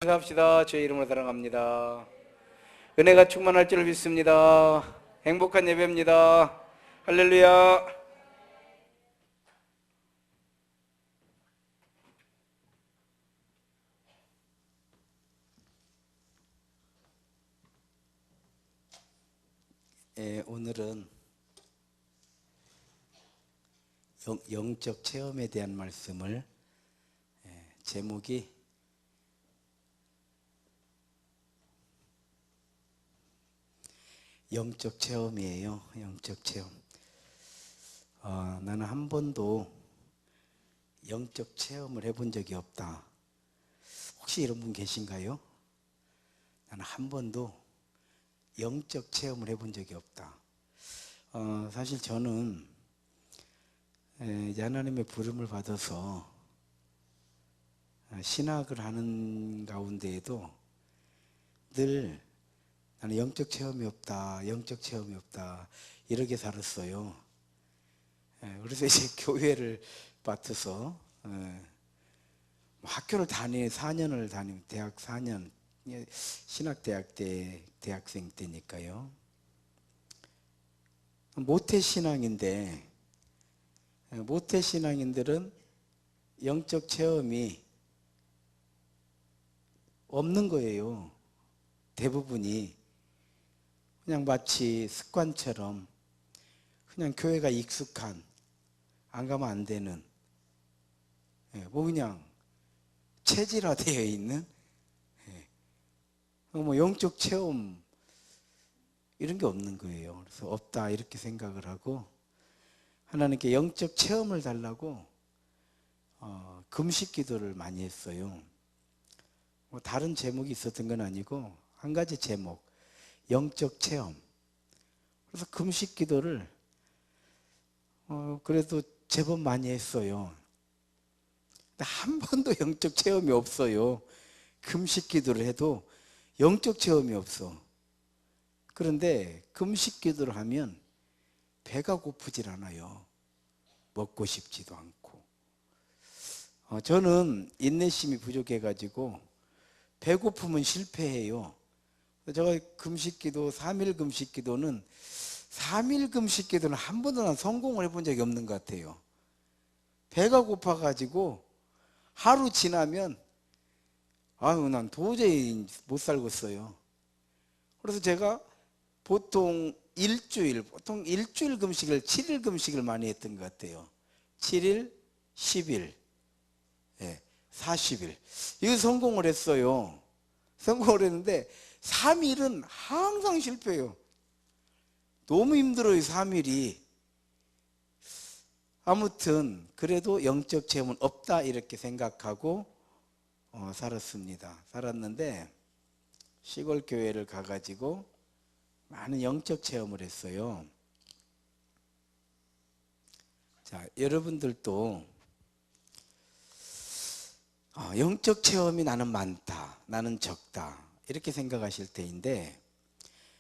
동석합시다. 주의 이름으로 사랑합니다. 은혜가 충만할 줄 믿습니다. 행복한 예배입니다. 할렐루야. 오늘은 영적 체험에 대한 말씀을, 제목이 영적 체험이에요. 영적 체험. 나는 한 번도 영적 체험을 해본 적이 없다. 혹시 이런 분 계신가요? 나는 한 번도 영적 체험을 해본 적이 없다. 사실 저는 하나님의 부름을 받아서 신학을 하는 가운데에도 늘 나는 영적 체험이 없다, 영적 체험이 없다, 이렇게 살았어요. 그래서 이제 교회를 맡아서 학교를 4년을 다니면, 대학 4년, 신학대학 때 대학생 때니까요. 모태신앙인데, 모태신앙인들은 영적 체험이 없는 거예요. 대부분이 그냥 마치 습관처럼 그냥 교회가 익숙한, 안 가면 안 되는, 그냥 체질화되어 있는, 영적 체험 이런 게 없는 거예요. 그래서 없다 이렇게 생각을 하고, 하나님께 영적 체험을 달라고 금식 기도를 많이 했어요. 다른 제목이 있었던 건 아니고 한 가지 제목, 영적 체험. 그래서 금식 기도를 그래도 제법 많이 했어요. 근데 한 번도 영적 체험이 없어요. 금식 기도를 해도 영적 체험이 없어. 그런데 금식 기도를 하면 배가 고프질 않아요. 먹고 싶지도 않고. 저는 인내심이 부족해가지고 배고프면 실패해요. 제가 금식기도, 3일 금식기도는 3일 금식기도는 한 번도 난 성공을 해본 적이 없는 것 같아요. 배가 고파가지고 하루 지나면 난 도저히 못 살겠어요. 그래서 제가 보통 일주일 금식을 7일 금식을 많이 했던 것 같아요. 7일, 10일, 40일. 이거 성공을 했어요. 성공을 했는데 3일은 항상 실패해요. 너무 힘들어요, 3일이. 아무튼 그래도 영적 체험은 없다 이렇게 생각하고 살았는데, 시골 교회를 가가지고 많은 영적 체험을 했어요. 자, 여러분들도 영적 체험이 나는 많다, 나는 적다 이렇게 생각하실 때인데,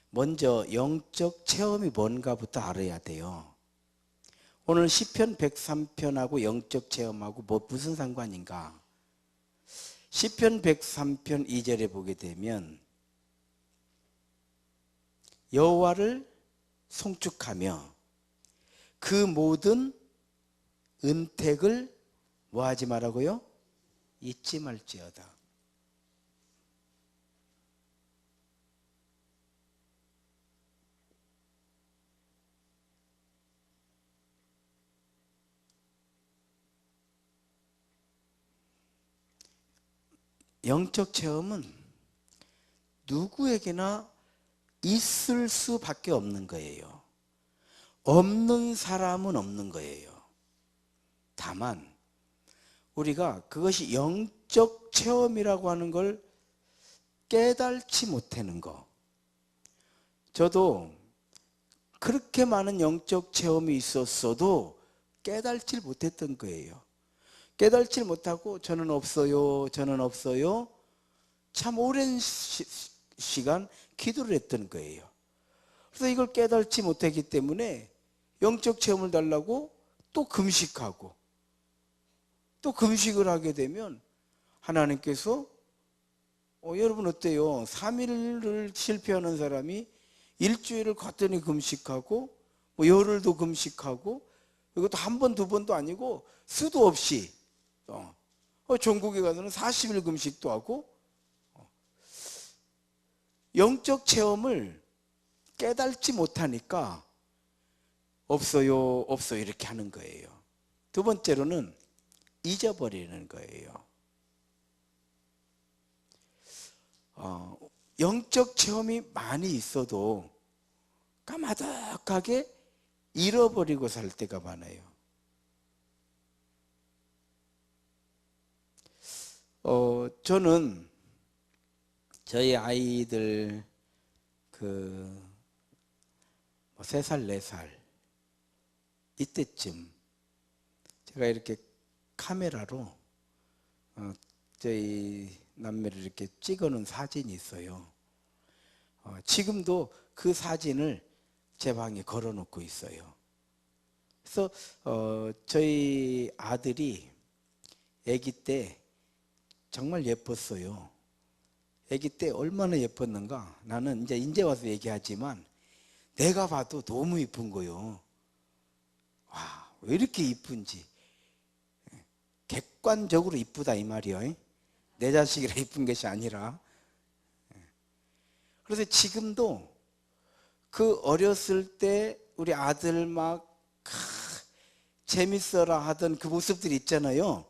먼저 영적 체험이 뭔가부터 알아야 돼요. 오늘 시편 103편하고 영적 체험하고 무슨 상관인가? 시편 103편 2절에 보게 되면 여호와를 송축하며 그 모든 은택을 뭐하지 말라고요? 잊지 말지어다. 영적 체험은 누구에게나 있을 수밖에 없는 거예요. 없는 사람은 없는 거예요. 다만 우리가 그것이 영적 체험이라고 하는 걸 깨달지 못하는 거. 저도 그렇게 많은 영적 체험이 있었어도 깨달지 못했던 거예요. 깨달지 못하고 저는 없어요, 저는 없어요, 참 오랜 시간 기도를 했던 거예요. 그래서 이걸 깨달지 못했기 때문에 영적 체험을 달라고 또 금식하고, 또 금식을 하게 되면 하나님께서 여러분 어때요? 3일을 실패하는 사람이 일주일을 거뜬히 금식하고 열흘도 금식하고 이것도 한 번, 두 번도 아니고 수도 없이 전국에 가서는 40일 금식도 하고 영적 체험을 깨닫지 못하니까 없어요, 없어요 이렇게 하는 거예요. 두 번째로는 잊어버리는 거예요. 영적 체험이 많이 있어도 까마득하게 잃어버리고 살 때가 많아요. 저는 저희 아이들 3살, 4살 이때쯤 제가 이렇게 카메라로 저희 남매를 이렇게 찍어놓은 사진이 있어요. 지금도 그 사진을 제 방에 걸어놓고 있어요. 그래서 저희 아들이 아기 때 정말 예뻤어요. 아기 때 얼마나 예뻤는가. 나는 이제 와서 얘기하지만 내가 봐도 너무 이쁜 거요. 와, 왜 이렇게 이쁜지. 객관적으로 이쁘다 이 말이요. 내 자식이라 이쁜 것이 아니라. 그래서 지금도 그 어렸을 때 우리 아들 막 재밌어라 하던 그 모습들이 있잖아요.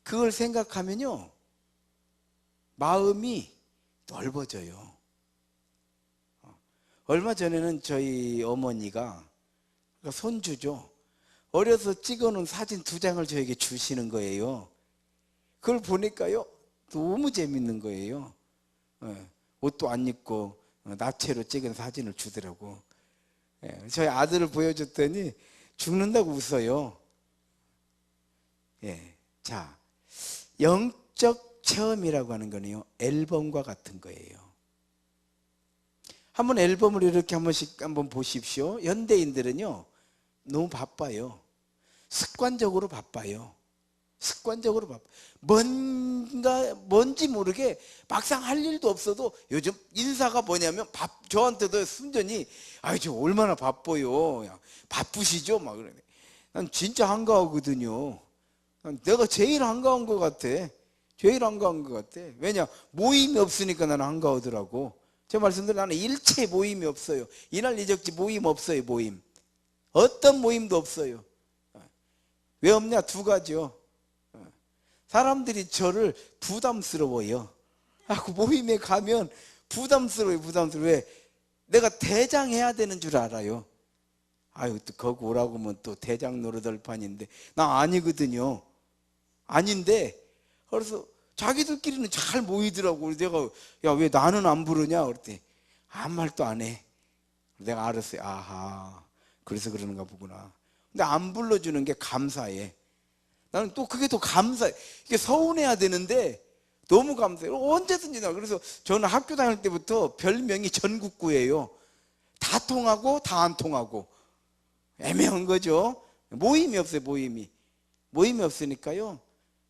그걸 생각하면요 마음이 넓어져요. 얼마 전에는 저희 어머니가 손주죠. 어려서 찍어놓은 사진 2장을 저에게 주시는 거예요. 그걸 보니까요 너무 재밌는 거예요. 옷도 안 입고 나체로 찍은 사진을 주더라고. 저희 아들을 보여줬더니 죽는다고 웃어요. 자, 영적 체험이라고 하는 거는요 앨범과 같은 거예요. 한번 앨범을 이렇게 한 번씩 한번 보십시오. 현대인들은요 너무 바빠요. 습관적으로 바빠요. 습관적으로 바빠. 뭔지 모르게 막상 할 일도 없어도 요즘 인사가 뭐냐면 저한테도 순전히 저 얼마나 바빠요. 바쁘시죠? 막 그러네. 난 진짜 한가하거든요. 내가 제일 한가한 것 같아. 제일 한가한 것 같아. 왜냐? 모임이 없으니까 나는 한가하더라고. 제 말씀대로 나는 일체 모임이 없어요. 이날 이적지 모임 없어요. 모임. 어떤 모임도 없어요. 왜 없냐? 2가지요. 사람들이 저를 부담스러워요. 그 모임에 가면 부담스러워요. 왜? 내가 대장해야 되는 줄 알아요. 또 거기 오라고 하면 또 대장 노릇할 판인데 나 아니거든요. 아닌데 그래서 자기들끼리는 잘 모이더라고. 내가 왜 나는 안 부르냐 그랬더니 아무 말도 안 해. 내가 알았어요. 아하, 그래서 그러는가 보구나. 근데 안 불러주는 게 감사해. 나는 또 그게 더 감사해. 이게 서운해야 되는데 너무 감사해요. 언제든지 나. 그래서 저는 학교 다닐 때부터 별명이 전국구예요. 다 통하고 다 안 통하고 애매한 거죠. 모임이 없어요. 모임이 없으니까요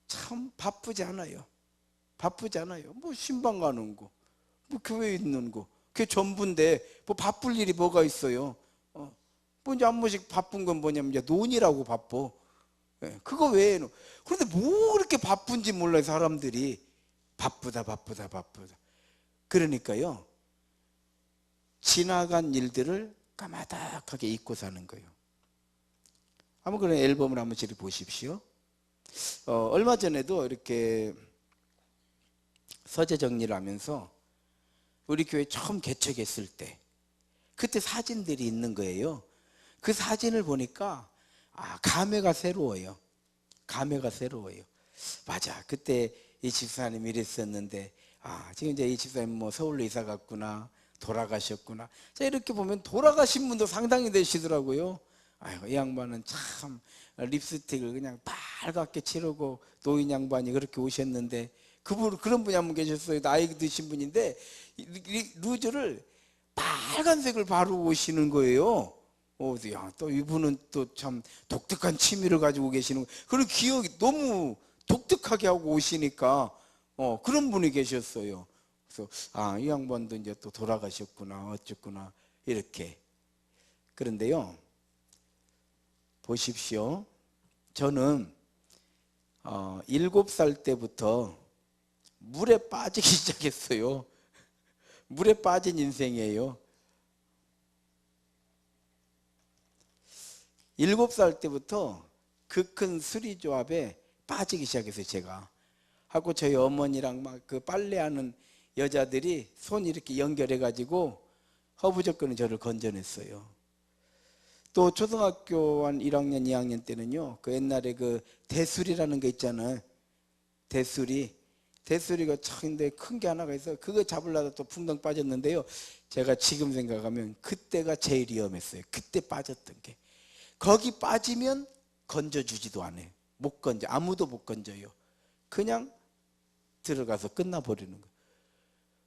참 바쁘지 않아요. 신방 가는 거, 교회 있는 거, 그게 전부인데 바쁠 일이 뭐가 있어요. 이제 한 번씩 바쁜 건 뭐냐면 이제 논이라고 바빠. 그거 외에는. 그런데 뭐 그렇게 바쁜지 몰라요. 사람들이 바쁘다. 그러니까요 지나간 일들을 까마득하게 잊고 사는 거예요. 한번 그런 앨범을 한번 저리 보십시오. 얼마 전에도 이렇게 서재 정리를 하면서 우리 교회 처음 개척했을 때 그때 사진들이 있는 거예요. 그 사진을 보니까 감회가 새로워요. 맞아, 그때 이 집사님 이랬었는데 지금 이제 이 집사님 서울로 이사 갔구나, 돌아가셨구나. 자, 이렇게 보면 돌아가신 분도 상당히 되시더라고요. 이 양반은 참 립스틱을 그냥 빨갛게 칠하고 노인 양반이 그렇게 오셨는데 그런 분이 한 분 계셨어요. 나이 드신 분인데 루즈를 빨간색을 바르고 오시는 거예요. 또 이분은 또 참 독특한 취미를 가지고 계시는 거예요. 그리고 기억이 너무 독특하게 하고 오시니까 그런 분이 계셨어요. 그래서 이 양반도 이제 또 돌아가셨구나 어쨌구나 이렇게. 그런데요, 보십시오. 저는 7살 때부터 물에 빠지기 시작했어요. 물에 빠진 인생이에요. 7살 때부터 그 큰 수리조합에 빠지기 시작했어요. 제가 하고 저희 어머니랑 막 그 빨래하는 여자들이 손 이렇게 연결해 가지고 허브적거는 저를 건져냈어요. 또 초등학교 한 1학년 2학년 때는요, 그 옛날에 그 대수리라는 게 있잖아요. 대수리가 참인데 큰 게 하나가 있어. 그거 잡으려다 또 풍덩 빠졌는데요, 제가 지금 생각하면 그때가 제일 위험했어요. 그때 빠졌던 게. 거기 빠지면 건져주지도 않아요. 못 건져. 아무도 못 건져요. 그냥 들어가서 끝나버리는 거예요.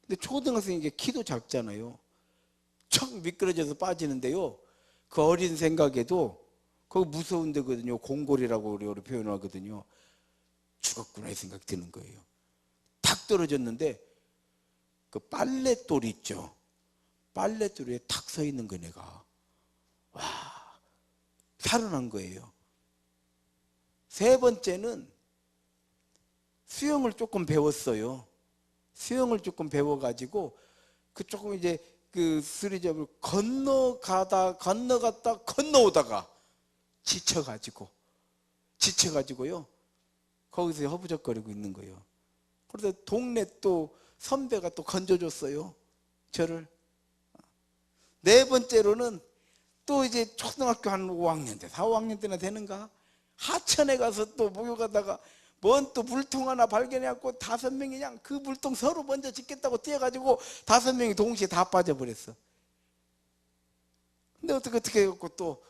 근데 초등학생이 키도 작잖아요. 척 미끄러져서 빠지는데요, 그 어린 생각에도 그거 무서운 데거든요. 공골이라고 우리 표현하거든요. 죽었구나 이 생각 드는 거예요. 탁 떨어졌는데 그 빨랫돌 있죠. 빨랫돌 위에 탁 서 있는 거 내가. 와, 살아난 거예요. 세 번째는 수영을 조금 배웠어요. 수영을 조금 배워가지고 그 조금 이제 그 수리접을 건너갔다 건너오다가 지쳐가지고요, 거기서 허부적거리고 있는 거예요. 그래서 동네 또 선배가 또 건져줬어요, 저를. 네 번째로는 또 이제 초등학교 한 5학년 때, 4, 5학년 때나 되는가, 하천에 가서 또 목욕하다가 뭔 또 물통 하나 발견해갖고 5명이 그냥 그 물통 서로 먼저 짓겠다고 뛰어가지고 5명이 동시에 다 빠져버렸어. 근데 어떻게 해갖고 또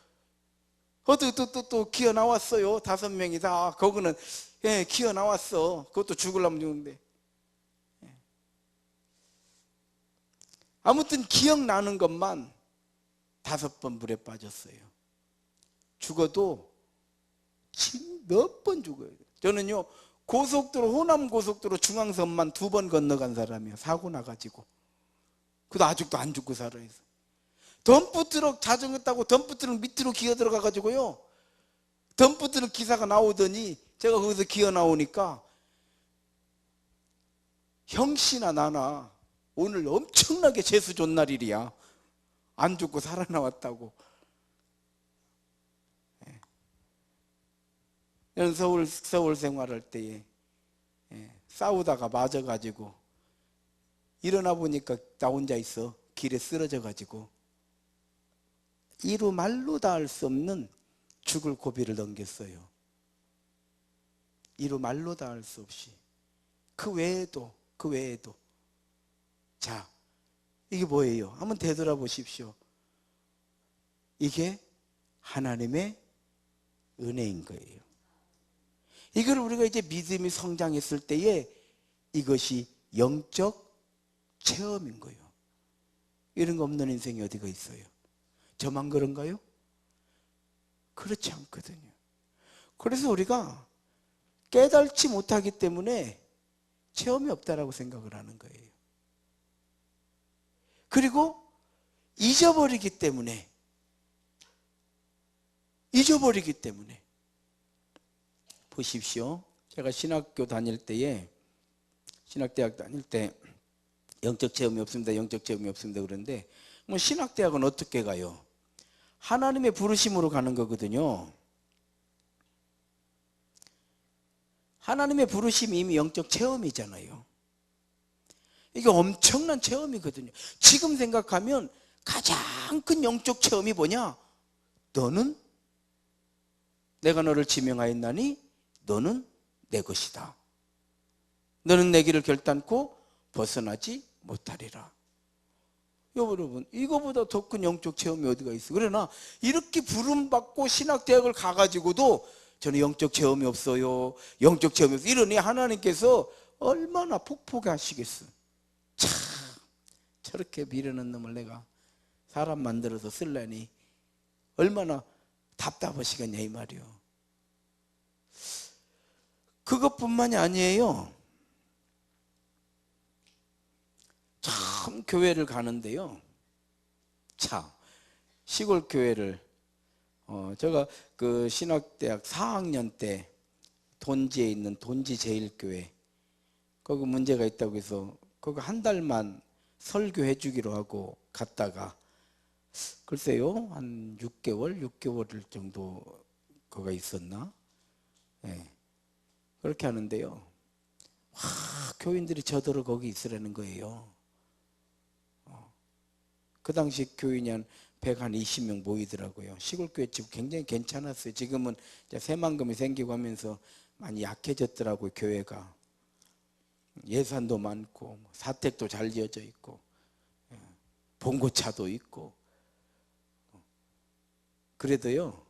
기어 나왔어요. 5명이 다. 거기는 기어 나왔어. 그것도 죽으려면 죽는데. 아무튼 기억나는 것만 5번 물에 빠졌어요. 죽어도 몇 번 죽어요. 저는요, 고속도로, 호남 고속도로 중앙선만 2번 건너간 사람이에요. 사고 나가지고. 그도 아직도 안 죽고 살아요. 덤프트럭 자전거 타고 덤프트럭 밑으로 기어 들어가가지고요, 덤프트럭 기사가 나오더니 제가 거기서 기어 나오니까 형씨나 나나 오늘 엄청나게 재수 좋은 날이야. 안 죽고 살아나왔다고. 서울 생활할 때에 싸우다가 맞아가지고 일어나 보니까 나 혼자 있어. 길에 쓰러져가지고 이루 말로 다 할 수 없는 죽을 고비를 넘겼어요. 이루 말로 다 할 수 없이. 그 외에도. 자, 이게 뭐예요? 한번 되돌아보십시오. 이게 하나님의 은혜인 거예요. 이걸 우리가 이제 믿음이 성장했을 때에 이것이 영적 체험인 거예요. 이런 거 없는 인생이 어디가 있어요? 저만 그런가요? 그렇지 않거든요. 그래서 우리가 깨달지 못하기 때문에 체험이 없다라고 생각을 하는 거예요. 그리고 잊어버리기 때문에 보십시오. 제가 신학대학 다닐 때 영적 체험이 없습니다. 그런데 뭐 신학대학은 어떻게 가요? 하나님의 부르심으로 가는 거거든요. 하나님의 부르심이 이미 영적 체험이잖아요. 이게 엄청난 체험이거든요. 지금 생각하면 가장 큰 영적 체험이 뭐냐? 내가 너를 지명하였나니 너는 내 것이다. 너는 내 길을 결단코 벗어나지 못하리라. 여러분, 이거보다 더 큰 영적 체험이 어디가 있어요? 그러나 이렇게 부름받고 신학대학을 가가지고도 저는 영적 체험이 없어요. 이러니 하나님께서 얼마나 폭포하시겠어요. 참, 저렇게 미련한 놈을 내가 사람 만들어서 쓸라니 얼마나 답답하시겠냐 이 말이요. 그것뿐만이 아니에요. 참 교회를 가는데요. 참 시골 교회를 제가 그 신학대학 4학년 때 돈지에 있는 돈지 제일교회 거기 문제가 있다고 해서 거기 한 달만 설교해 주기로 하고 갔다가 글쎄요 한 6개월 정도 거가 있었나? 네. 그렇게 하는데요. 와, 교인들이 저더러 거기 있으라는 거예요. 그 당시 교인이 한 120명 모이더라고요. 시골교회 집 굉장히 괜찮았어요. 지금은 이제 새만금이 생기고 하면서 많이 약해졌더라고요. 교회가 예산도 많고 사택도 잘 지어져 있고 봉고차도 있고. 그래도요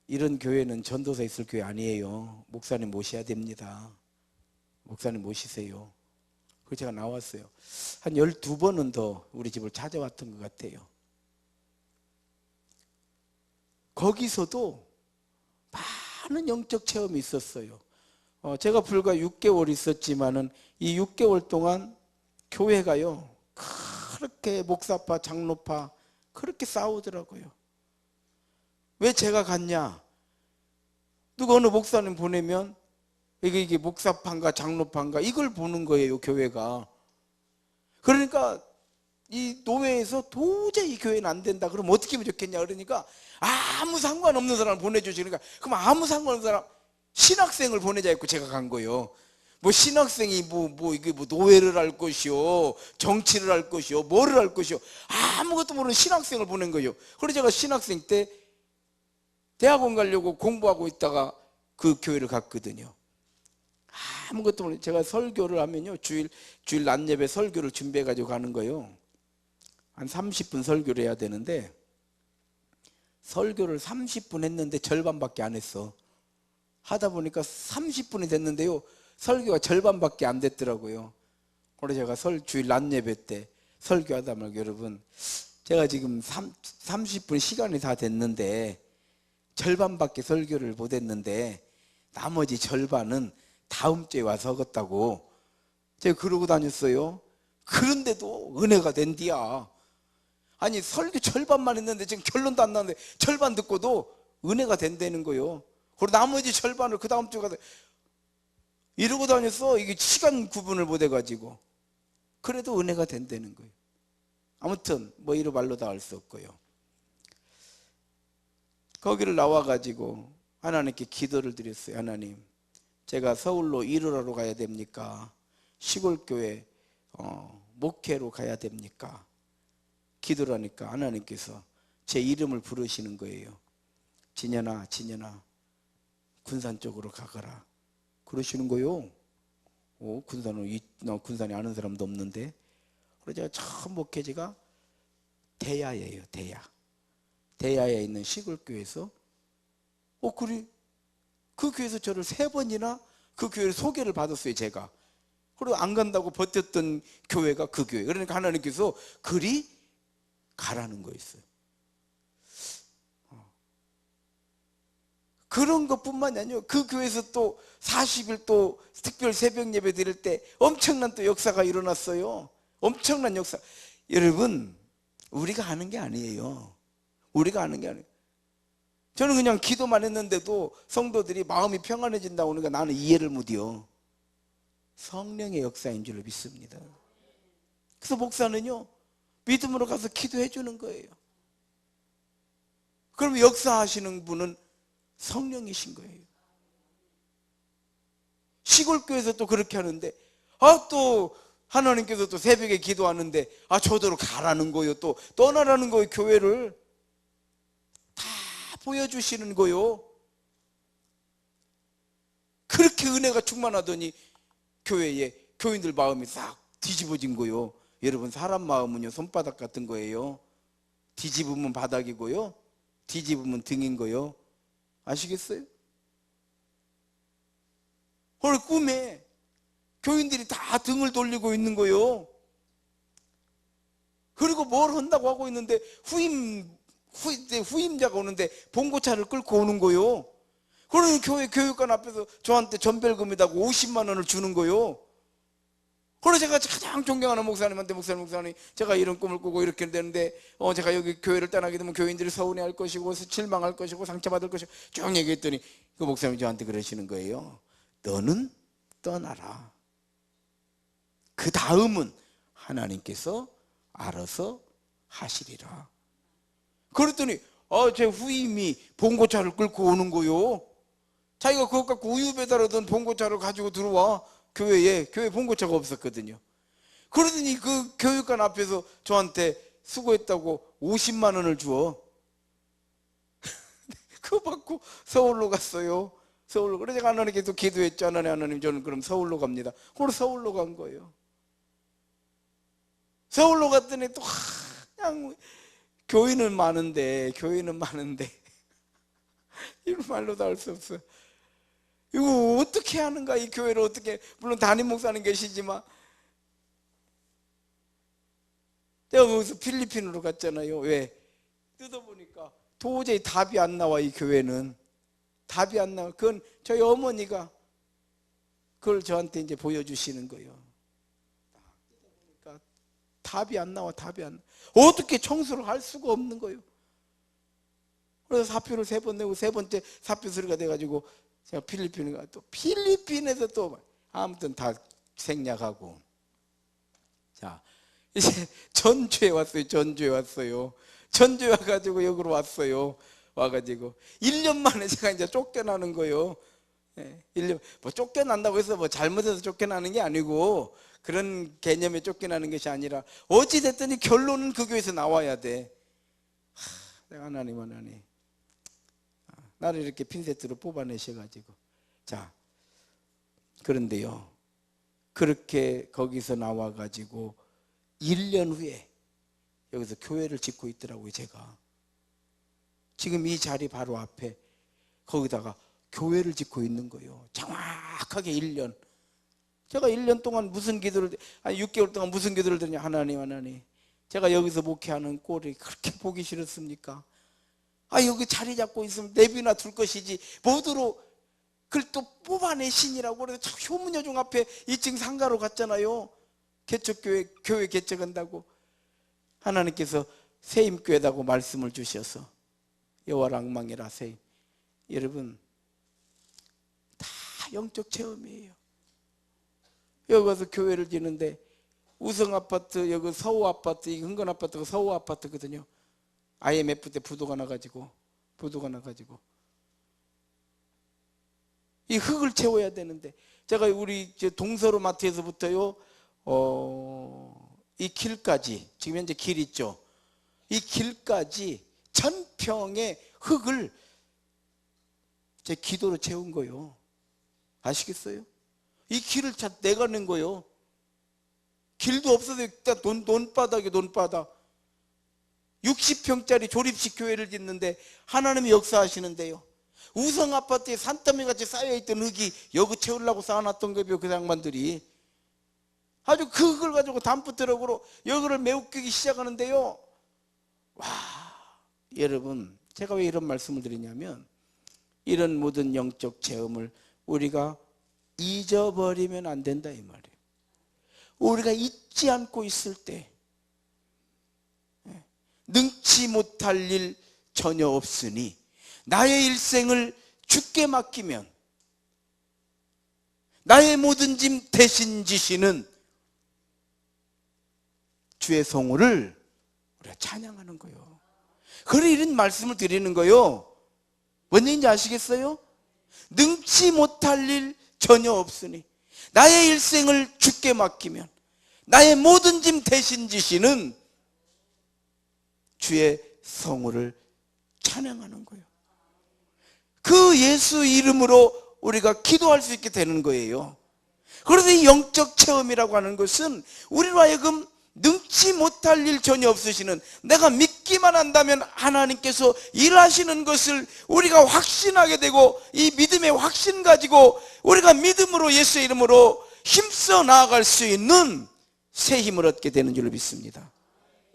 이런 교회는 전도사 있을 교회 아니에요. 목사님 모셔야 됩니다. 목사님 모시세요. 그래서 제가 나왔어요. 한 12번은 더 우리 집을 찾아왔던 것 같아요. 거기서도 많은 영적 체험이 있었어요. 제가 불과 6개월 있었지만은 이 6개월 동안 교회가요 그렇게 목사파 장로파 그렇게 싸우더라고요. 왜 제가 갔냐? 누가 어느 목사님 보내면 이게 목사파인가 장로파인가 이걸 보는 거예요. 교회가. 그러니까 이 노회에서 도저히 이 교회는 안 된다. 그럼 어떻게 하면 좋겠냐 그러니까 아무 상관없는 사람을 보내주시니까 그럼 아무 상관없는 사람 신학생을 보내자 했고 제가 간 거예요. 뭐 신학생이 이게 노회를 할 것이요 정치를 할 것이요 뭐를 할 것이요 아무것도 모르는 신학생을 보낸 거예요. 그래서 제가 신학생 때 대학원 가려고 공부하고 있다가 그 교회를 갔거든요. 아무것도 모르는 제가 설교를 하면요 주일 낮 예배 설교를 준비해 가지고 가는 거예요. 한 30분 설교를 해야 되는데 설교를 30분 했는데 절반밖에 안 했어. 하다 보니까 30분이 됐는데요 설교가 절반밖에 안 됐더라고요. 그래서 제가 주일 낮 예배 때 설교하다 말고 여러분 제가 지금 30분 시간이 다 됐는데 절반밖에 설교를 못 했는데 나머지 절반은 다음 주에 와서 하겠다고 제가 그러고 다녔어요. 그런데도 은혜가 된디야. 아니 설교 절반만 했는데 지금 결론도 안 나는데 절반 듣고도 은혜가 된다는 거예요. 그리고 나머지 절반을 그 다음 주에 가서 이러고 다녔어. 이게 시간 구분을 못 해가지고 그래도 은혜가 된다는 거예요. 아무튼 뭐 이로 말로 다 할 수 없고요. 거기를 나와가지고 하나님께 기도를 드렸어요. 하나님 제가 서울로 일을 하러 가야 됩니까? 시골교회 목회로 가야 됩니까? 기도를 하니까 하나님께서 제 이름을 부르시는 거예요. 진현아 군산 쪽으로 가거라 그러시는 거요. 군산에 아는 사람도 없는데. 그래서 제가 처음 목회지가 대야예요. 대야에 있는 시골교회에서 그 교회에서 저를 3번이나 그 교회를 소개를 받았어요. 제가. 그리고 안 간다고 버텼던 교회가 그 교회. 그러니까 하나님께서 그리 가라는 거였어요. 그런 것뿐만이 아니에요. 그 교회에서 또 40일 또 특별 새벽 예배 드릴 때 엄청난 또 역사가 일어났어요. 엄청난 역사. 여러분 우리가 아는 게 아니에요. 우리가 아는 게 아니에요. 저는 그냥 기도만 했는데도 성도들이 마음이 평안해진다고 하니까 나는 이해를 못해요. 성령의 역사인 줄 믿습니다. 그래서 목사는요 믿음으로 가서 기도해 주는 거예요. 그럼 역사하시는 분은 성령이신 거예요. 시골교회에서 또 그렇게 하는데 또 하나님께서 또 새벽에 기도하는데 저대로 가라는 거예요. 또 떠나라는 거예요. 교회를 다 보여주시는 거예요. 그렇게 은혜가 충만하더니 교회에 교인들 마음이 싹 뒤집어진 거예요. 여러분 사람 마음은요 손바닥 같은 거예요. 뒤집으면 바닥이고요 뒤집으면 등인 거예요. 아시겠어요? 오늘 꿈에 교인들이 다 등을 돌리고 있는 거예요. 그리고 뭘 한다고 하고 있는데 후임자가 오는데 봉고차를 끌고 오는 거예요. 그러니 교회 교육관 앞에서 저한테 전별금이라고 50만 원을 주는 거예요. 그래서 제가 가장 존경하는 목사님한테, 목사님 제가 이런 꿈을 꾸고 이렇게 되는데 제가 여기 교회를 떠나게 되면 교인들이 서운해할 것이고 실망할 것이고 상처받을 것이고 쭉 얘기했더니 그 목사님이 저한테 그러시는 거예요. 너는 떠나라. 그 다음은 하나님께서 알아서 하시리라. 그랬더니 제 후임이 봉고차를 끌고 오는 거요. 자기가 그것 갖고 우유 배달하던 봉고차를 가지고 들어와. 교회 봉고차가 없었거든요. 그러더니 그 교육관 앞에서 저한테 수고했다고 50만 원을 주어. 그거 받고 서울로 갔어요. 서울로. 그래서 제가 하나님께 또 기도했죠. 하나님, 저는 그럼 서울로 갑니다. 그래서 서울로 간 거예요. 서울로 갔더니 또 그냥 교인은 많은데 이런 말로도 할 수 없어요. 이거 어떻게 하는가, 이 교회를 어떻게. 물론 담임 목사님 계시지만 제가 거기서 필리핀으로 갔잖아요. 왜? 뜯어보니까 도저히 답이 안 나와. 이 교회는 답이 안 나와. 그건 저희 어머니가 그걸 저한테 이제 보여주시는 거예요. 뜯어보니까 답이 안 나와. 어떻게 청소를 할 수가 없는 거예요. 그래서 사표를 3번 내고 3번째 사표 수리가 돼가지고 제가 필리핀에 가, 또 필리핀에서 또 아무튼 다 생략하고, 자 이제 전주에 왔어요. 전주에 와가지고 여기로 왔어요. 와가지고 1년 만에 제가 이제 쫓겨나는 거예요. 1년 뭐 쫓겨난다고 해서 뭐 잘못해서 쫓겨나는 게 아니고 그런 개념에 쫓겨나는 것이 아니라 어찌 됐더니 결론은 그 교회에서 나와야 돼. 내가 하나님 나를 이렇게 핀셋으로 뽑아내셔가지고. 자, 그런데요, 그렇게 거기서 나와가지고 1년 후에 여기서 교회를 짓고 있더라고요. 제가 지금 이 자리 바로 앞에 거기다가 교회를 짓고 있는 거예요. 정확하게 1년. 제가 1년 동안 무슨 기도를, 아니 6개월 동안 무슨 기도를 드렸냐. 하나님, 제가 여기서 목회하는 꼴이 그렇게 보기 싫었습니까? 여기 자리 잡고 있으면 내비나 둘 것이지 뭐더러 그걸 또 뽑아내시니라고. 그래서 효문여중 앞에 2층 상가로 갔잖아요. 교회 개척한다고. 하나님께서 세임교회다고 말씀을 주셔서 여호와랑망이라 세임. 여러분 다 영적 체험이에요. 여기 가서 교회를 지는데 우성아파트, 여기 서우아파트, 이 흥건아파트가 서우아파트거든요. IMF 때 부도가 나가지고 이 흙을 채워야 되는데, 제가 우리 동서로 마트에서부터요 이 길까지, 지금 현재 길 있죠, 이 길까지 1000평의 흙을 제 기도로 채운 거예요. 아시겠어요? 이 길을 내가 낸 거예요. 길도 없어서 논바닥에 논바닥. 60평짜리 조립식 교회를 짓는데 하나님이 역사하시는데요, 우성아파트에 산더미같이 쌓여있던 흙이 여기 채우려고 쌓아놨던 거예요. 그 양반들이 아주 그걸 가지고 담프트럭으로 여기를 메우기 시작하는데요. 와, 여러분, 제가 왜 이런 말씀을 드리냐면, 이런 모든 영적 체험을 우리가 잊어버리면 안 된다 이 말이에요. 우리가 잊지 않고 있을 때 능치 못할 일 전혀 없으니 나의 일생을 주께 맡기면 나의 모든 짐 대신 지시는 주의 성호를 우리가 찬양하는 거예요. 그래 이런 말씀을 드리는 거예요. 뭔 얘기인지 아시겠어요? 능치 못할 일 전혀 없으니 나의 일생을 주께 맡기면 나의 모든 짐 대신 지시는 주의 성호를 찬양하는 거예요. 그 예수 이름으로 우리가 기도할 수 있게 되는 거예요. 그래서 이 영적 체험이라고 하는 것은 우리로 하여금 능치 못할 일 전혀 없으시는, 내가 믿기만 한다면 하나님께서 일하시는 것을 우리가 확신하게 되고, 이 믿음의 확신 가지고 우리가 믿음으로 예수의 이름으로 힘써 나아갈 수 있는 새 힘을 얻게 되는 줄로 믿습니다.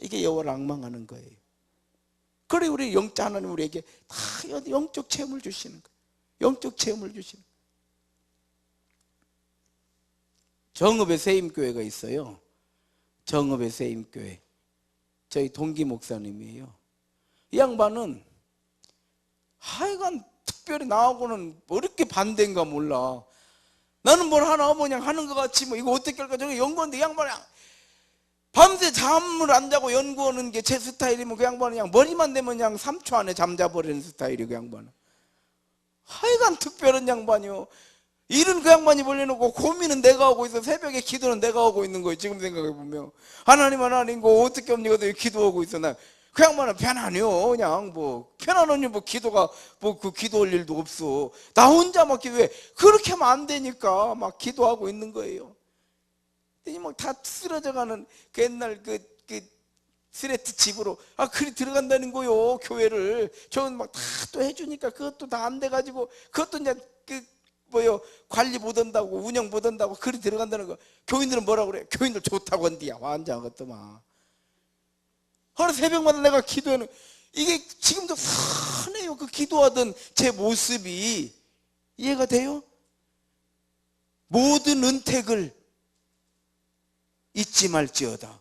이게 여호와를 앙망하는 거예요. 그래 우리 영적 하나님 우리에게 다 영적 체험을 주시는 거예요. 영적 체험을 주시는 거예요. 정읍에 세임교회가 있어요. 정읍에 세임교회. 저희 동기 목사님이에요. 이 양반은 하여간 특별히 나하고는 뭐 이렇게 반대인가 몰라. 나는 뭘 하나 하면 그냥 하는 것 같이 뭐 이거 어떻게 할까 저게 연구하는데 이 양반이 밤새 잠을 안 자고 연구하는 게 제 스타일이면 그 양반은 그냥 머리만 대면 그냥 3초 안에 잠자버리는 스타일이에요. 그 양반은 하여간 특별한 양반이요. 일은 그 양반이 벌려놓고 고민은 내가 하고 있어. 새벽에 기도는 내가 하고 있는 거예요. 지금 생각해보면 하나님 이거 어떻게 합니까? 기도하고 있어. 나 그 양반은 편안해요. 그냥 뭐 편안하니 뭐 기도가 뭐 그 기도할 일도 없어. 나 혼자 막 왜 그렇게 하면 안 되니까 막 기도하고 있는 거예요. 막 다 쓰러져가는 그 옛날 그 스레트 집으로 그리 들어간다는 거요. 교회를 저는 막 다 또 해주니까 그것도 다 안 돼가지고 그것도 이제 관리 못 한다고 운영 못 한다고 그리 들어간다는 거. 교인들은 뭐라 그래? 교인들 좋다고 한디야. 완전 것도만 하루 새벽마다 내가 기도하는 이게 지금도 선해요. 그 기도하던 제 모습이 이해가 돼요? 모든 은택을 잊지 말지어다.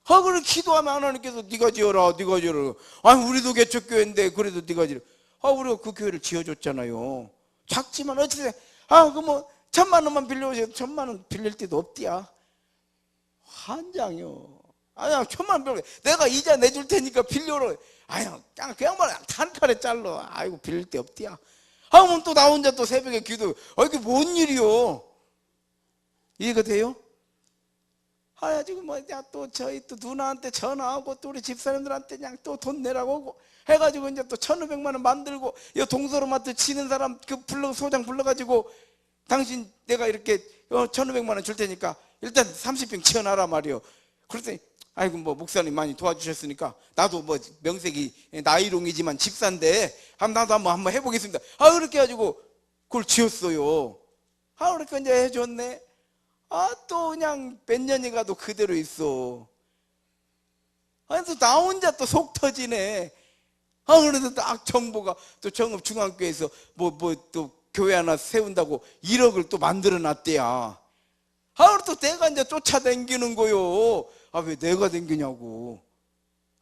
그걸 기도하면 하나님께서 네가 지어라. 아니 우리도 개척교회인데 그래도 네가 지어라. 우리가 그 교회를 지어줬잖아요. 작지만 어찌돼 그 뭐 1,000,000원만 빌려오세요. 1,000,000원 빌릴 데도 없디야. 환장이요. 아니야 1,000,000원 빌려. 내가 이자 내줄 테니까 빌려라. 아니야 그냥 그 양반은 단칼에 잘라. 아이고 빌릴 데 없디야. 그럼 또 나 혼자 또 새벽에 기도. 이게 뭔 일이요? 이해가 돼요? 지금 또 저희 또 누나한테 전화하고 또 우리 집사람들한테 그냥 또 돈 내라고 하고 해가지고 이제 또 1,500,000원 만들고 이 동서로마트 치는 사람 소장 불러가지고 당신 내가 이렇게 1,500,000원 줄 테니까 일단 30평 지어놔라 말이요. 그랬더니 아이고 뭐 목사님 많이 도와주셨으니까 나도 뭐 명색이 나이롱이지만 집사인데 나도 한번 해보겠습니다. 그렇게 해가지고 그걸 지었어요. 그렇게 이제 해줬네. 또 그냥 몇 년이 가도 그대로 있어. 그래서 나 혼자 또 속 터지네. 그래서 딱 정보가 또 정읍 중앙교회에서 또 교회 하나 세운다고 1억을 또 만들어 놨대야. 또 내가 이제 쫓아다니는 거요. 왜 내가 댕기냐고.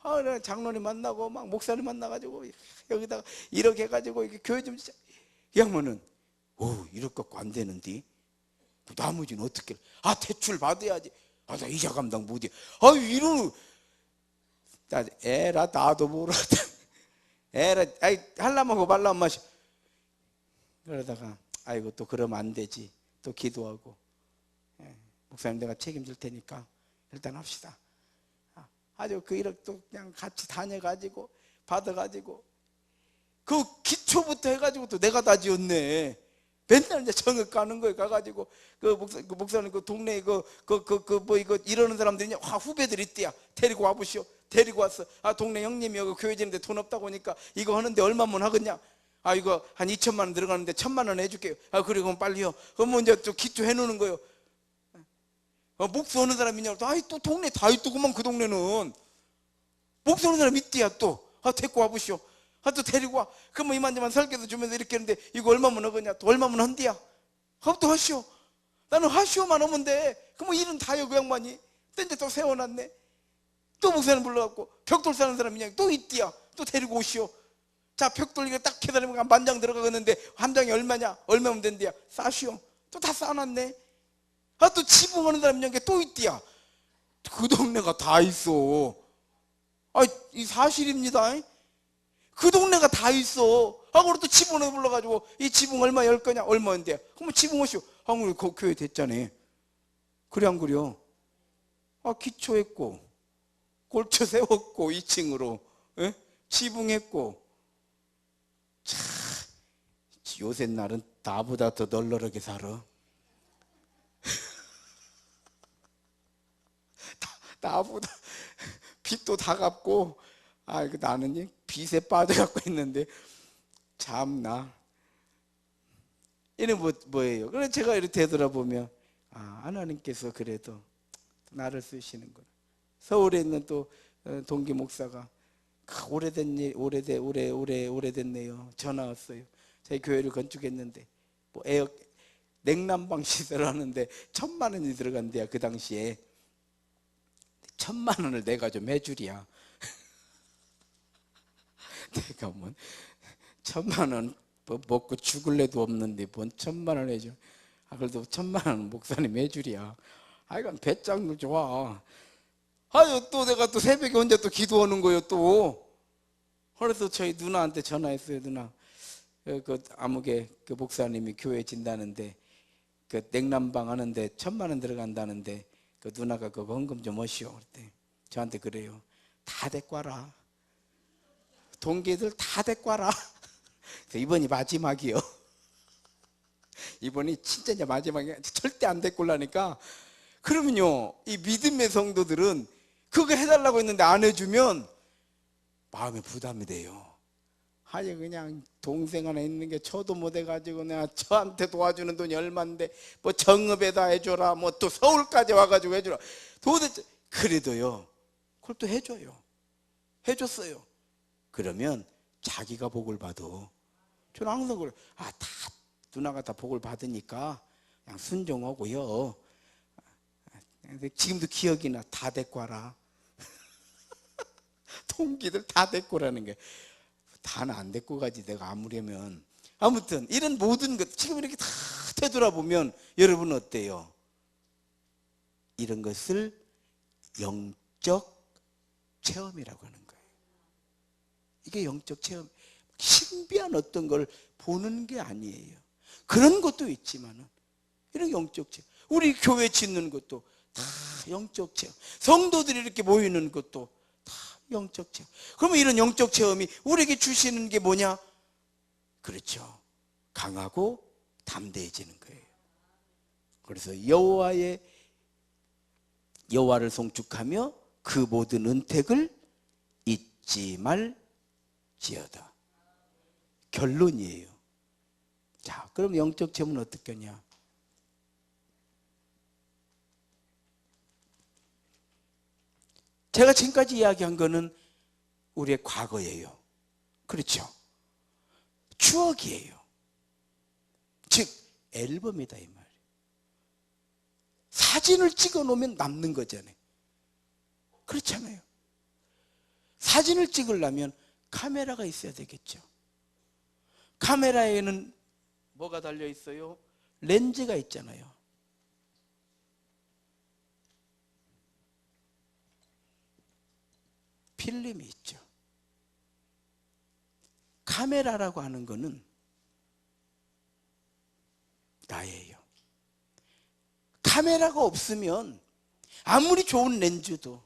내가 장로님 만나고 막 목사님 만나가지고 여기다가 1억 해가지고 이렇게 교회 좀 이 양반은 1억 갖고 안 되는데 나머지는 어떻게 대출 받아야지. 나 이자 감당 못해. 이런 에라 나도 모르다. 에라 할라면 고 말라면 마시. 그러다가 아이고 또 그러면 안 되지. 또 기도하고 목사님 내가 책임질 테니까 일단 합시다. 아주 그 1억 또 그냥 같이 다녀가지고 받아가지고 그 기초부터 해가지고 또 내가 다 지었네. 맨날 이제 정을 까는 거에 가가지고 그 목사님 그 동네에 이거 이러는 사람들이 후배들이 있대야. 데리고 와보시오. 데리고 왔어. 동네 형님이 여기 교회 지는데 돈 없다고 하니까 이거 하는데 얼마면 하겠냐? 이거 한 2,000,000원 들어가는데 1,000,000원 해줄게요. 그리고 빨리요. 그럼 뭐 이제 또 기초 해놓는 거요. 목수 하는 사람 있냐고. 또 동네 다 있더구만. 그 동네는 목수 하는 사람 있대야. 또 데리고 와보시오. 또 데리고 와. 그러면 이만저만 설계도 주면서 이렇게 했는데 이거 얼마면 하겠냐? 또 얼마면 한디야? 또 하시오. 나는 하시오만 하면 돼. 그러면 일은 다요. 그 양반이 또 이제 또 세워놨네. 또 목사님 불러갖고 벽돌 사는 사람이 또 있디야. 또 데리고 오시오. 자 벽돌 이거 딱 계산해보면 10,000장 들어가겠는데 한 장이 얼마냐? 얼마면 된디야? 싸시오. 또 다 쌓아놨네. 또 지붕하는 사람이 또 있디야. 그 동네가 다 있어. 이 사실입니다. 그 동네가 다 있어. 그리고 또 지붕을 불러가지고 이 지붕 얼마 열 거냐? 얼마인데? 그러면 지붕 오시오. 우리 그 교회 됐잖아. 그래 안 그려? 기초했고 골초 세웠고 2층으로 지붕했고. 참 요새 날은 나보다 더 널널하게 살아. 나보다 빚도 다 갚고 나는 빚에 빠져갖고 있는데 참나. 이는 뭐예요? 그래서 제가 이렇게 되돌아보면 하나님께서 그래도 나를 쓰시는구나. 서울에 있는 또 동기 목사가 오래됐네요. 전화 왔어요. 저희 교회를 건축했는데 냉난방 시설을 하는데 1,000만 원이 들어간대요. 그 당시에 1,000만 원을 내가 좀 해주랴. 내가 뭐 1,000만 원 먹고 죽을래도 없는데 뭔 1,000만 원 해줘. 그래도 1,000만 원 목사님 해주랴. 이건 배짱도 좋아. 또 내가 또 새벽에 혼자 또 기도하는 거예요 또. 그래서 저희 누나한테 전화했어요. 누나, 그 아무개 그 목사님이 교회 진다는데 그 냉난방 하는데 1,000만 원 들어간다는데 그 누나가 그거 헌금 좀 하시오. 그랬더니 저한테 그래요. 다 데리고 와라. 동기들 다 데리고 와라. 그래서 이번이 마지막이요. 이번이 진짜 이제 마지막이야. 절대 안 데리고 오려니까. 그러면요, 이 믿음의 성도들은 그거 해달라고 했는데 안 해주면 마음에 부담이 돼요. 그냥 동생 하나 있는 게 저도 못 해가지고 내가 저한테 도와주는 돈이 얼만데 뭐 정읍에다 해줘라, 뭐 또 서울까지 와가지고 해줘라. 도대체 그래도요, 그걸 또 해줘요. 해줬어요. 그러면 자기가 복을 받아. 저는 항상 그래. 다 누나가 다 복을 받으니까 그냥 순종하고요. 지금도 기억이 나. 다 데리고 와라. 동기들 다 데리고 오라는 게. 다는 안 데리고 가지 내가 아무려면. 아무튼 이런 모든 것 지금 이렇게 다 되돌아보면 여러분 어때요? 이런 것을 영적 체험이라고 하는 거예요. 이게 영적 체험. 신비한 어떤 걸 보는 게 아니에요. 그런 것도 있지만은 이런 영적 체험. 우리 교회 짓는 것도 다 영적 체험. 성도들이 이렇게 모이는 것도 다 영적 체험. 그러면 이런 영적 체험이 우리에게 주시는 게 뭐냐? 그렇죠. 강하고 담대해지는 거예요. 그래서 여호와를 송축하며 그 모든 은택을 잊지 말지어다. 결론이에요. 자, 그럼 영적 체험은 어떻게 하냐? 제가 지금까지 이야기한 거는 우리의 과거예요. 그렇죠? 추억이에요. 즉 앨범이다 이 말이에요. 사진을 찍어 놓으면 남는 거잖아요. 그렇잖아요. 사진을 찍으려면 카메라가 있어야 되겠죠. 카메라에는 뭐가 달려 있어요? 렌즈가 있잖아요. 필름이 있죠. 카메라라고 하는 거는 나예요. 카메라가 없으면 아무리 좋은 렌즈도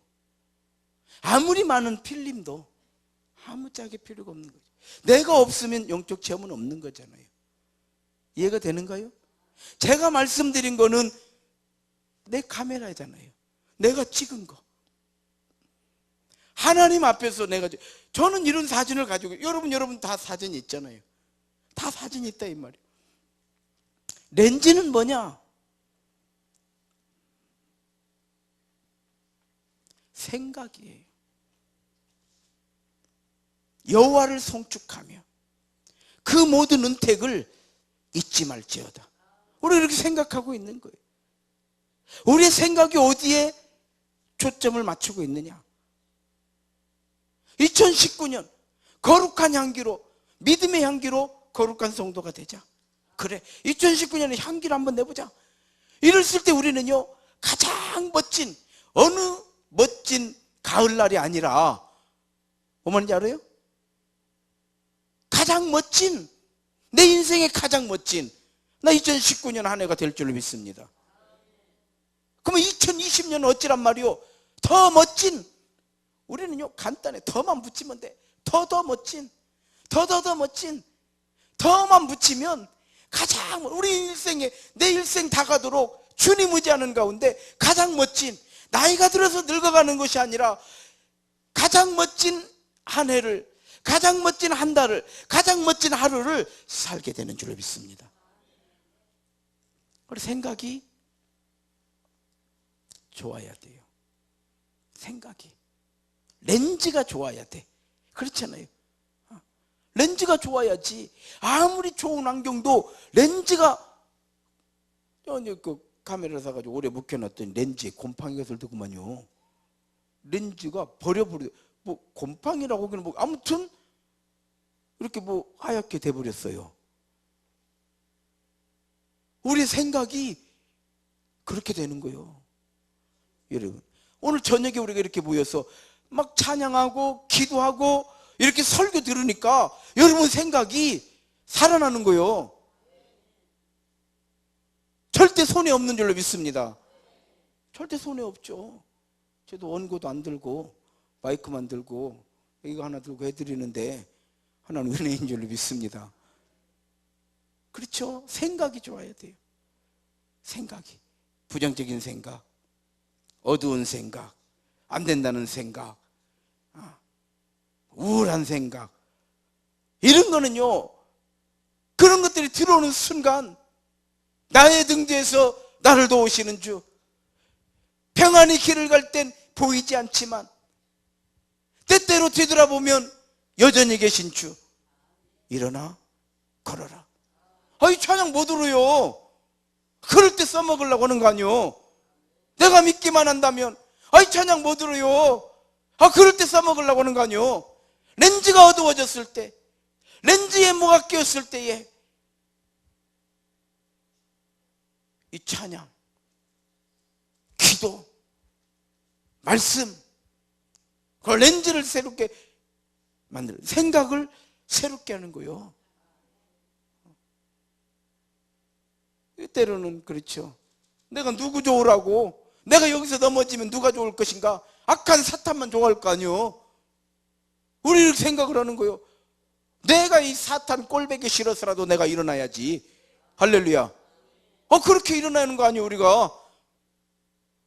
아무리 많은 필름도 아무짝에 필요가 없는 거죠. 내가 없으면 영적 체험은 없는 거잖아요. 이해가 되는가요? 제가 말씀드린 거는 내 카메라잖아요. 내가 찍은 거. 하나님 앞에서 저는 이런 사진을 가지고, 여러분 다 사진이 있잖아요. 다 사진이 있다 이 말이에요. 렌즈는 뭐냐? 생각이에요. 여호와를 송축하며 그 모든 은택을 잊지 말지어다. 우리 이렇게 생각하고 있는 거예요. 우리의 생각이 어디에 초점을 맞추고 있느냐? 2019년 거룩한 향기로, 믿음의 향기로 거룩한 성도가 되자. 그래, 2019년에 향기를 한번 내보자. 이랬을 때 우리는요, 가장 멋진, 어느 멋진 가을날이 아니라 뭐만지 알아요? 가장 멋진, 내 인생의 가장 멋진, 나 2019년 한 해가 될 줄로 믿습니다. 그러면 2020년은 어찌란 말이요? 더 멋진, 우리는요 간단해. 더만 붙이면 돼. 더 멋진, 더 멋진, 더만 붙이면 가장, 우리 일생에, 내 일생 다 가도록 주님 의지하는 가운데 가장 멋진, 나이가 들어서 늙어가는 것이 아니라 가장 멋진 한 해를, 가장 멋진 한 달을, 가장 멋진 하루를 살게 되는 줄로 믿습니다. 그래서 생각이 좋아야 돼요. 생각이. 렌즈가 좋아야 돼. 그렇잖아요. 렌즈가 좋아야지. 아무리 좋은 안경도 렌즈가 이제 그 카메라 사가지고 오래 묵혀놨더니 렌즈에 곰팡이가 들더구만요. 렌즈가 버려버려. 뭐 곰팡이라고 하기는 뭐 아무튼 이렇게 뭐 하얗게 돼버렸어요. 우리의 생각이 그렇게 되는 거예요. 여러분, 오늘 저녁에 우리가 이렇게 모여서 막 찬양하고 기도하고 이렇게 설교 들으니까 여러분 생각이 살아나는 거예요. 절대 손해 없는 줄로 믿습니다. 절대 손해 없죠. 저도 원고도 안 들고 마이크만 들고 이거 하나 들고 해드리는데 하나는 은혜인 줄로 믿습니다. 그렇죠? 생각이 좋아야 돼요. 생각이. 부정적인 생각, 어두운 생각, 안 된다는 생각, 우울한 생각, 이런 거는요, 그런 것들이 들어오는 순간 나의 등 뒤에서 나를 도우시는 주, 평안히 길을 갈 땐 보이지 않지만 때때로 뒤돌아보면 여전히 계신 주, 일어나 걸어라. 아이 찬양 못 들어요. 그럴 때 써먹으려고 하는 거 아니요. 내가 믿기만 한다면 아이 찬양 못 들어요. 그럴 때 써먹으려고 하는 거 아니요. 렌즈가 어두워졌을 때, 렌즈에 뭐가 끼었을 때에 이 찬양, 기도, 말씀, 그 렌즈를 새롭게 만드는, 생각을 새롭게 하는 거예요. 때로는 그렇죠. 내가 누구 좋으라고, 내가 여기서 넘어지면 누가 좋을 것인가, 악한 사탄만 좋아할 거 아니요. 우리 이렇게 생각을 하는 거예요. 내가 이 사탄 꼴배기 싫어서라도 내가 일어나야지. 할렐루야. 그렇게 일어나는 거 아니에요. 우리가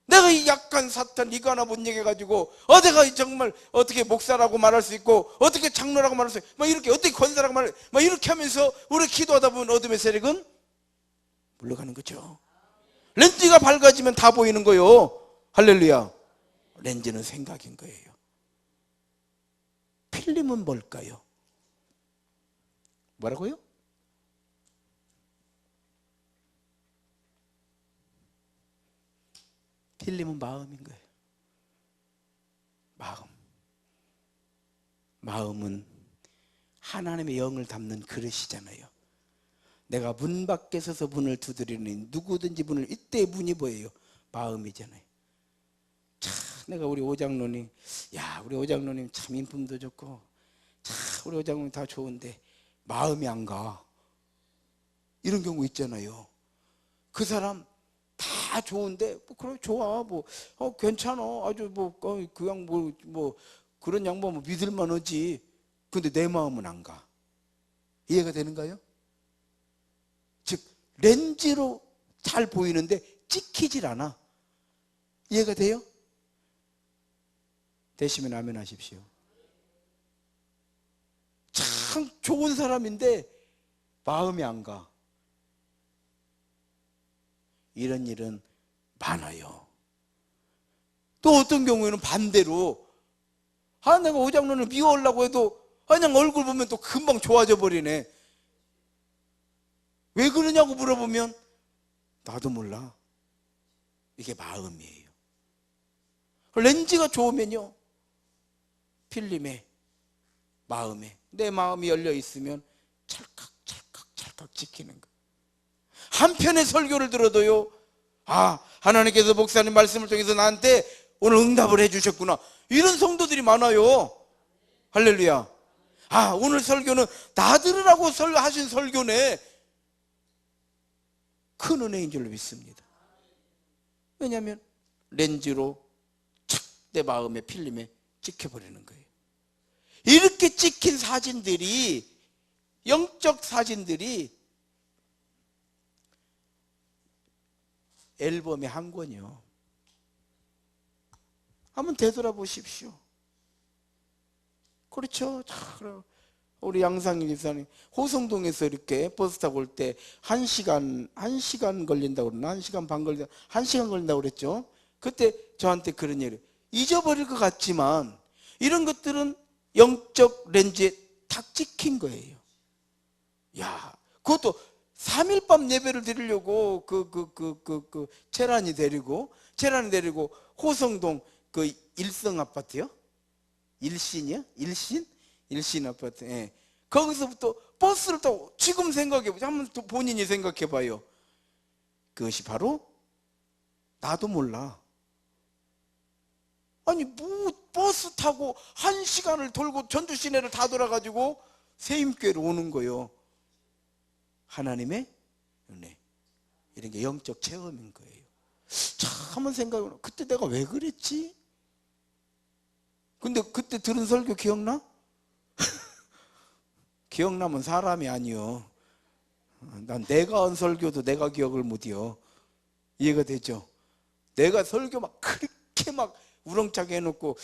내가 이 약한 사탄 이거 하나 못 얘기해가지고 내가 정말 어떻게 목사라고 말할 수 있고 어떻게 장로라고 말할 수 있고 막 이렇게 어떻게 권사라고 말할 막 이렇게 하면서 우리 기도하다 보면 어둠의 세력은 물러가는 거죠. 렌즈가 밝아지면 다 보이는 거예요. 할렐루야. 렌즈는 생각인 거예요. 필름은 뭘까요? 뭐라고요? 필름은 마음인 거예요. 마음은 하나님의 영을 담는 그릇이잖아요. 내가 문 밖에 서서 문을 두드리는 누구든지 문을, 이때 문이 뭐예요? 마음이잖아요. 참 내가 우리 오장로님, 우리 오장로님 참 인품도 좋고 참 우리 오장로님 다 좋은데 마음이 안 가. 이런 경우 있잖아요. 그 사람 다 좋은데 그래 좋아 괜찮아 아주 그냥 그런 양반 믿을만하지. 근데 내 마음은 안 가. 이해가 되는가요? 즉 렌즈로 잘 보이는데 찍히질 않아. 이해가 돼요? 되시면 아멘 하십시오. 참 좋은 사람인데 마음이 안 가. 이런 일은 많아요. 또 어떤 경우에는 반대로 내가 오장로를 미워하려고 해도 그냥 얼굴 보면 또 금방 좋아져 버리네. 왜 그러냐고 물어보면 나도 몰라. 이게 마음이에요. 렌즈가 좋으면요, 필름에, 마음에, 내 마음이 열려 있으면 찰칵 찍히는 거. 한편의 설교를 들어도요, 하나님께서 목사님 말씀을 통해서 나한테 오늘 응답을 해주셨구나. 이런 성도들이 많아요. 할렐루야. 오늘 설교는 나 들으라고 하신 설교네. 큰 은혜인 줄로 믿습니다. 왜냐하면 렌즈로 착 내 마음의 필름에 찍혀버리는 거예요. 이렇게 찍힌 사진들이, 영적 사진들이 앨범의 한 권이요. 한번 되돌아보십시오. 그렇죠. 우리 양상일 집사님 호성동에서 이렇게 버스 타고 올 때 1시간 걸린다고 그러나 1시간 반 걸린다, 1시간 걸린다고 그랬죠. 그때 저한테 그런 얘기를, 잊어버릴 것 같지만 이런 것들은 영적 렌즈에 탁 찍힌 거예요. 그것도 3일밤 예배를 드리려고 체란이 데리고 호성동 그 일성 아파트요? 일신이요? 일신 아파트. 예. 거기서부터 버스를 타고, 지금 생각해보세요. 한번 또 본인이 생각해봐요. 그것이 바로 나도 몰라. 아니 뭐 버스 타고 1시간을 돌고 전주 시내를 다 돌아가지고 세임교회로 오는 거예요. 하나님의 은혜. 이런 게 영적 체험인 거예요. 참 한번 생각해보면 그때 내가 왜 그랬지? 근데 그때 들은 설교 기억나? 기억나면 사람이 아니요. 난 내가 한 설교도 내가 기억을 못해요. 이해가 되죠? 내가 설교 막 그렇게 막 우렁차게 해놓고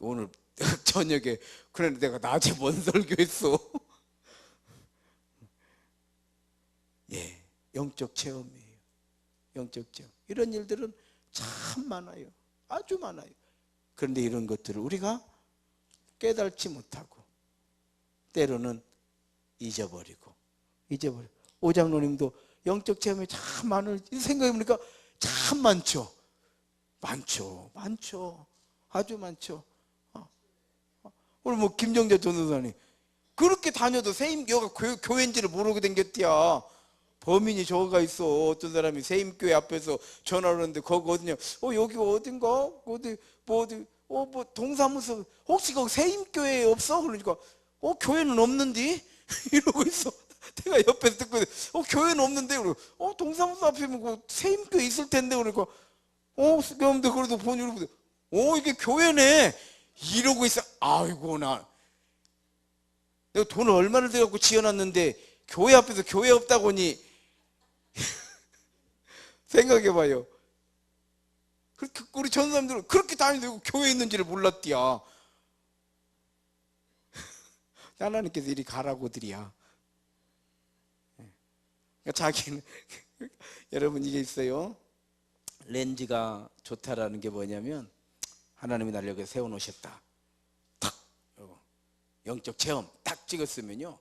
오늘 저녁에 그런데 내가 낮에 뭔 설교했어? 예, 영적 체험이에요. 영적 체험. 이런 일들은 참 많아요. 아주 많아요. 그런데 이런 것들을 우리가 깨달지 못하고 때로는 잊어버리고. 오장로님도 영적 체험이 참 많은, 생각해보니까 참 많죠. 아주 많죠. 오늘 뭐 김정재 전도사님 그렇게 다녀도 세임교회가 교회인지를 모르고 댕겼디야. 범인이 저거가 있어. 어떤 사람이 세임교회 앞에서 전화를 하는데 거기 어디냐? 여기 어딘가? 뭐 동사무소 혹시 거기 세임교회 없어? 그러니까 교회는 없는데? 이러고 있어. 내가 옆에서 듣고 있는데 교회는 없는데? 그러고 동사무소 앞에 뭐 세임교회 있을 텐데. 그러니까 그런데 그래도 보니 이게 교회네. 이러고 있어. 아이고 내가 돈을 얼마를 들여갖고 지어놨는데 교회 앞에서 교회 없다고 하니 생각해봐요. 그렇게 우리 전 사람들은 그렇게 다니는데 교회에 있는지를 몰랐디야. 하나님께서 이리 가라고들이야. 그러니까 자기는 여러분 이게 있어요. 렌즈가 좋다라는 게 뭐냐면 하나님이 나를 여기 세워놓으셨다. 탁 영적 체험 딱 찍었으면요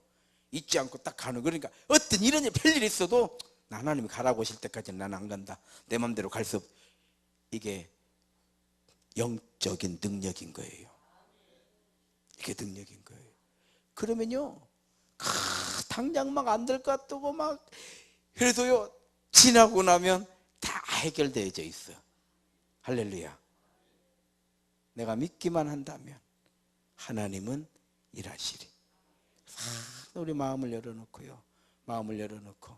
잊지 않고 딱 가는. 그러니까 어떤 이런 별일이 있어도 하나님이 가라고 하실 때까지는 나는 안 간다. 내 맘대로 갈 수 없. 이게 영적인 능력인 거예요. 이게 능력인 거예요. 그러면요 당장 막 안 될 것 같고 막 그래도요 지나고 나면 다 해결되어져 있어. 할렐루야. 내가 믿기만 한다면 하나님은 일하시리. 우리 마음을 열어놓고요. 마음을 열어놓고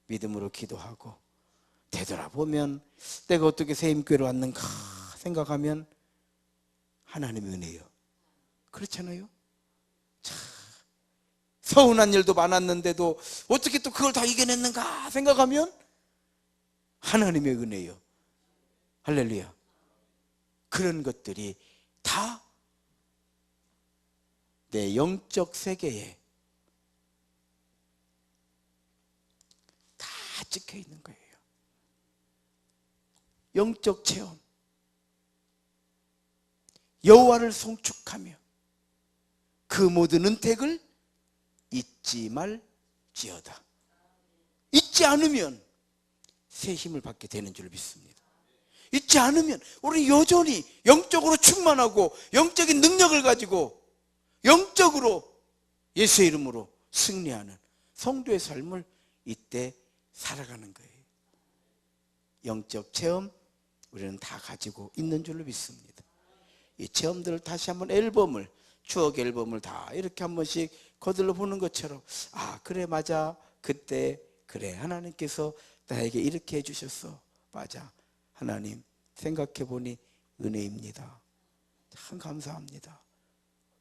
믿음으로 기도하고 되돌아보면 내가 어떻게 세임교회로 왔는가 생각하면 하나님의 은혜요. 그렇잖아요. 참 서운한 일도 많았는데도 어떻게 또 그걸 다 이겨냈는가 생각하면 하나님의 은혜요. 할렐루야. 그런 것들이 다 내 영적 세계에 다 찍혀 있는 거예요. 영적 체험. 여호와를 송축하며 그 모든 은택을 잊지 말지어다. 잊지 않으면 새 힘을 받게 되는 줄 믿습니다. 잊지 않으면 우리는 여전히 영적으로 충만하고 영적인 능력을 가지고 영적으로 예수의 이름으로 승리하는 성도의 삶을 이때 살아가는 거예요. 영적 체험 우리는 다 가지고 있는 줄로 믿습니다. 이 체험들을 다시 한번 추억 앨범을 다 이렇게 한 번씩 거들러 보는 것처럼 그래 맞아 그때 그래 하나님께서 나에게 이렇게 해주셨어. 맞아 하나님 생각해 보니 은혜입니다. 참 감사합니다.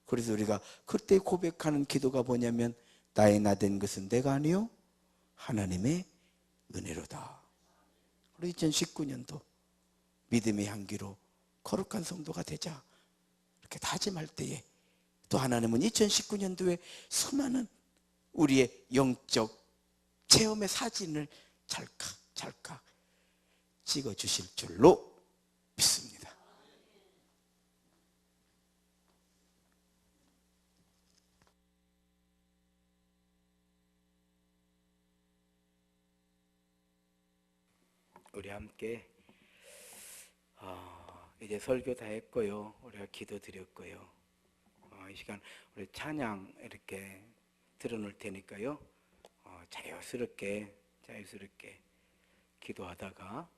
그래서 우리가 그때 고백하는 기도가 뭐냐면 나의 나 된 것은 내가 아니요 하나님의 은혜로다. 우리 2019년도 믿음의 향기로 거룩한 성도가 되자 이렇게 다짐할 때에 또 하나님은 2019년도에 수많은 우리의 영적 체험의 사진을 찰칵 찍어주실 줄로 믿습니다. 우리 함께 이제 설교 다 했고요. 우리가 기도 드렸고요. 이 시간 우리 찬양 이렇게 들어놓을 테니까요. 자유스럽게 기도하다가